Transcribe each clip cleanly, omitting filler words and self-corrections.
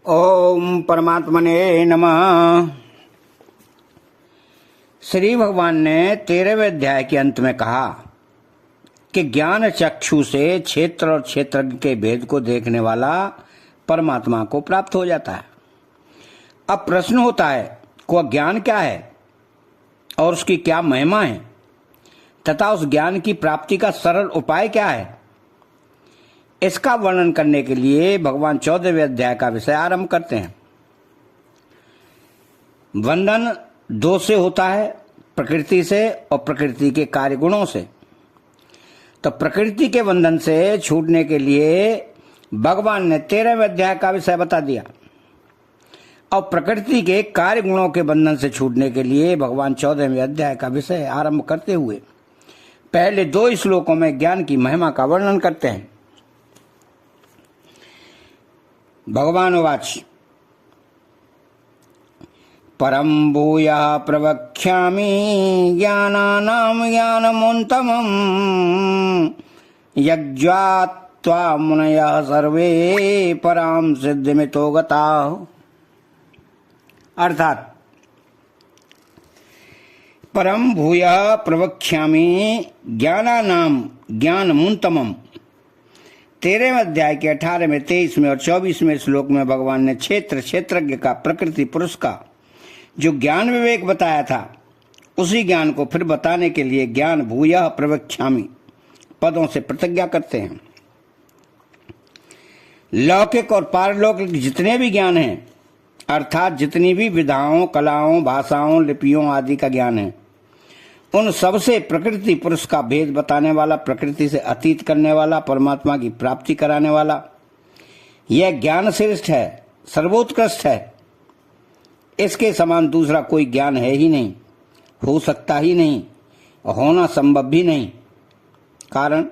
ओम परमात्मने नमः। श्री भगवान ने 13वें अध्याय के अंत में कहा कि ज्ञान चक्षु से क्षेत्र और क्षेत्रज्ञ के भेद को देखने वाला परमात्मा को प्राप्त हो जाता है। अब प्रश्न होता है कि वह ज्ञान क्या है और उसकी क्या महिमा है तथा उस ज्ञान की प्राप्ति का सरल उपाय क्या है। इसका वर्णन करने के लिए भगवान 14वें अध्याय का विषय आरंभ करते हैं। बंधन दो से होता है, प्रकृति से और प्रकृति के कार्य गुणों से। तो प्रकृति के बंधन से छूटने के लिए भगवान ने 13वें अध्याय का विषय बता दिया और प्रकृति के कार्य गुणों के बंधन से छूटने के लिए भगवान 14वें अध्याय का विषय आरंभ करते हुए पहले 2 श्लोकों में ज्ञान की महिमा का वर्णन करते हैं। भगवान उवाच परं भूयः प्रवक्ष्यामि ज्ञानानां ज्ञानमुत्तमम् यज्ञात्वा मुनयः सर्वे परां सिद्धिमितो गताः। अर्थात परं भूयः प्रवक्ष्यामि ज्ञानानां ज्ञानमुत्तमम्। 13वें अध्याय के 18वें, 23वें और 24वें श्लोक में भगवान ने क्षेत्र क्षेत्रज्ञ का प्रकृति पुरुष का जो ज्ञान विवेक बताया था उसी ज्ञान को फिर बताने के लिए ज्ञान भूयः प्रवक्ष्यामि पदों से प्रतिज्ञा करते हैं। लौकिक और पारलौकिक जितने भी ज्ञान हैं अर्थात जितनी भी विधाओं, कलाओं, भाषाओं, लिपियों आदि का ज्ञान है उन सबसे प्रकृति पुरुष का भेद बताने वाला, प्रकृति से अतीत करने वाला, परमात्मा की प्राप्ति कराने वाला यह ज्ञान श्रेष्ठ है, सर्वोत्कृष्ट है। इसके समान दूसरा कोई ज्ञान है ही नहीं, हो सकता ही नहीं, होना संभव भी नहीं। कारण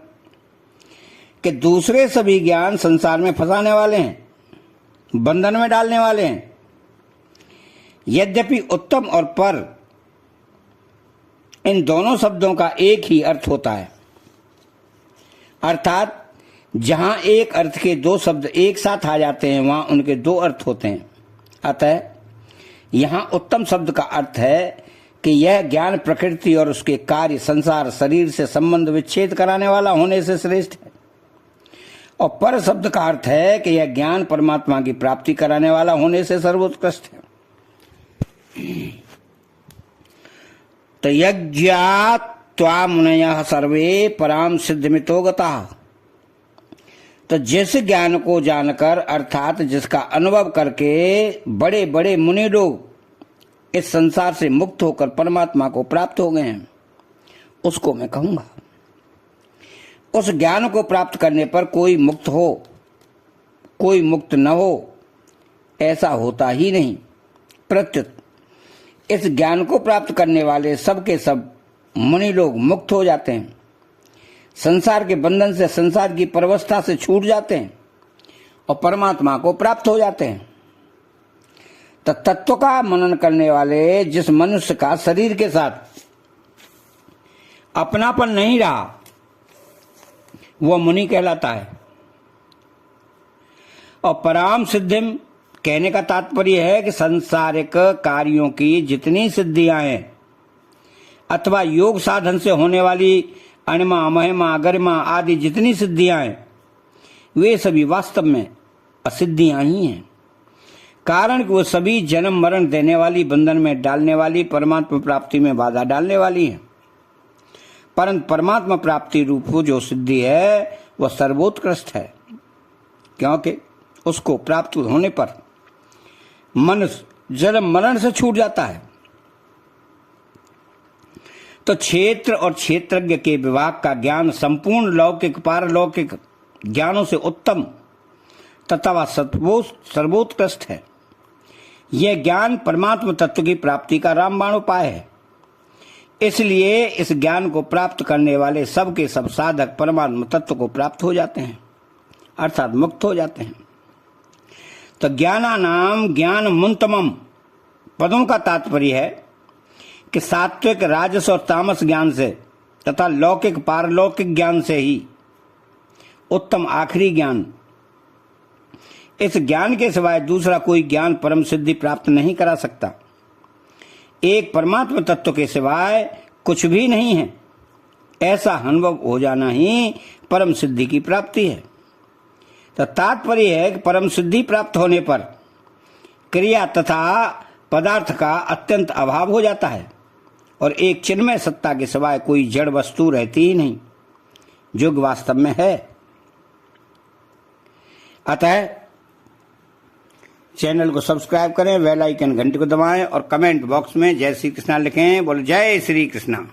कि दूसरे सभी ज्ञान संसार में फंसाने वाले हैं, बंधन में डालने वाले हैं। यद्यपि उत्तम और पर इन दोनों शब्दों का एक ही अर्थ होता है, अर्थात जहां एक अर्थ के 2 शब्द एक साथ आ जाते हैं वहां उनके 2 अर्थ होते हैं। अतः यहां उत्तम शब्द का अर्थ है कि यह ज्ञान प्रकृति और उसके कार्य, संसार, शरीर से संबंध विच्छेद कराने वाला होने से श्रेष्ठ है, और पर शब्द का अर्थ है कि यह ज्ञान परमात्मा की प्राप्ति कराने वाला होने से सर्वोत्कृष्ट है। तो यज्ञात्वा मुनयः सर्वे परां सिद्धिमितो गताः। तो जिस ज्ञान को जानकर अर्थात जिसका अनुभव करके बड़े बड़े मुनि लोग इस संसार से मुक्त होकर परमात्मा को प्राप्त हो गए हैं उसको मैं कहूंगा। उस ज्ञान को प्राप्त करने पर कोई मुक्त हो, कोई मुक्त न हो, ऐसा होता ही नहीं। प्रत्युत इस ज्ञान को प्राप्त करने वाले सब के सब मुनि लोग मुक्त हो जाते हैं, संसार के बंधन से, संसार की परवस्था से छूट जाते हैं और परमात्मा को प्राप्त हो जाते हैं। तो तत्व का मनन करने वाले जिस मनुष्य का शरीर के साथ अपनापन नहीं रहा वह मुनि कहलाता है। और पराम सिद्धिम कहने का तात्पर्य है कि सांसारिक कार्यों की जितनी सिद्धियां हैं अथवा योग साधन से होने वाली अणिमा, महिमा, गरिमा आदि जितनी सिद्धियां हैं वे सभी वास्तव में असिद्धियां ही हैं। कारण कि वो सभी जन्म मरण देने वाली, बंधन में डालने वाली, परमात्मा प्राप्ति में बाधा डालने वाली हैं। परंतु परमात्मा प्राप्ति रूप जो सिद्धि है वह सर्वोत्कृष्ट है, क्योंकि उसको प्राप्त होने पर मनुष्य जन्म मरण से छूट जाता है। तो क्षेत्र और क्षेत्रज्ञ के विभाग का ज्ञान संपूर्ण लौकिक पारलौकिक ज्ञानों से उत्तम तथा सर्वोत्कृष्ट है। यह ज्ञान परमात्मा तत्व की प्राप्ति का रामबाण उपाय है। इसलिए इस ज्ञान को प्राप्त करने वाले सब के सब साधक परमात्मा तत्व को प्राप्त हो जाते हैं, अर्थात मुक्त हो जाते हैं। तो ज्ञानानाम ज्ञानमुत्तमम् पदों का तात्पर्य है कि सात्विक, राजस और तामस ज्ञान से तथा लौकिक पारलौकिक ज्ञान से ही उत्तम आखिरी ज्ञान इस ज्ञान के सिवाय दूसरा कोई ज्ञान परम सिद्धि प्राप्त नहीं करा सकता। एक परमात्मा तत्व के सिवाय कुछ भी नहीं है, ऐसा अनुभव हो जाना ही परम सिद्धि की प्राप्ति है। तो तात्पर्य है कि परम सिद्धि प्राप्त होने पर क्रिया तथा पदार्थ का अत्यंत अभाव हो जाता है और एक चिन्मय सत्ता के सिवाय कोई जड़ वस्तु रहती ही नहीं, जो वास्तव में है। अतः चैनल को सब्सक्राइब करें, बेल आइकन घंटी को दबाएं और कमेंट बॉक्स में जय श्री कृष्णा लिखें। बोलो जय श्री कृष्णा।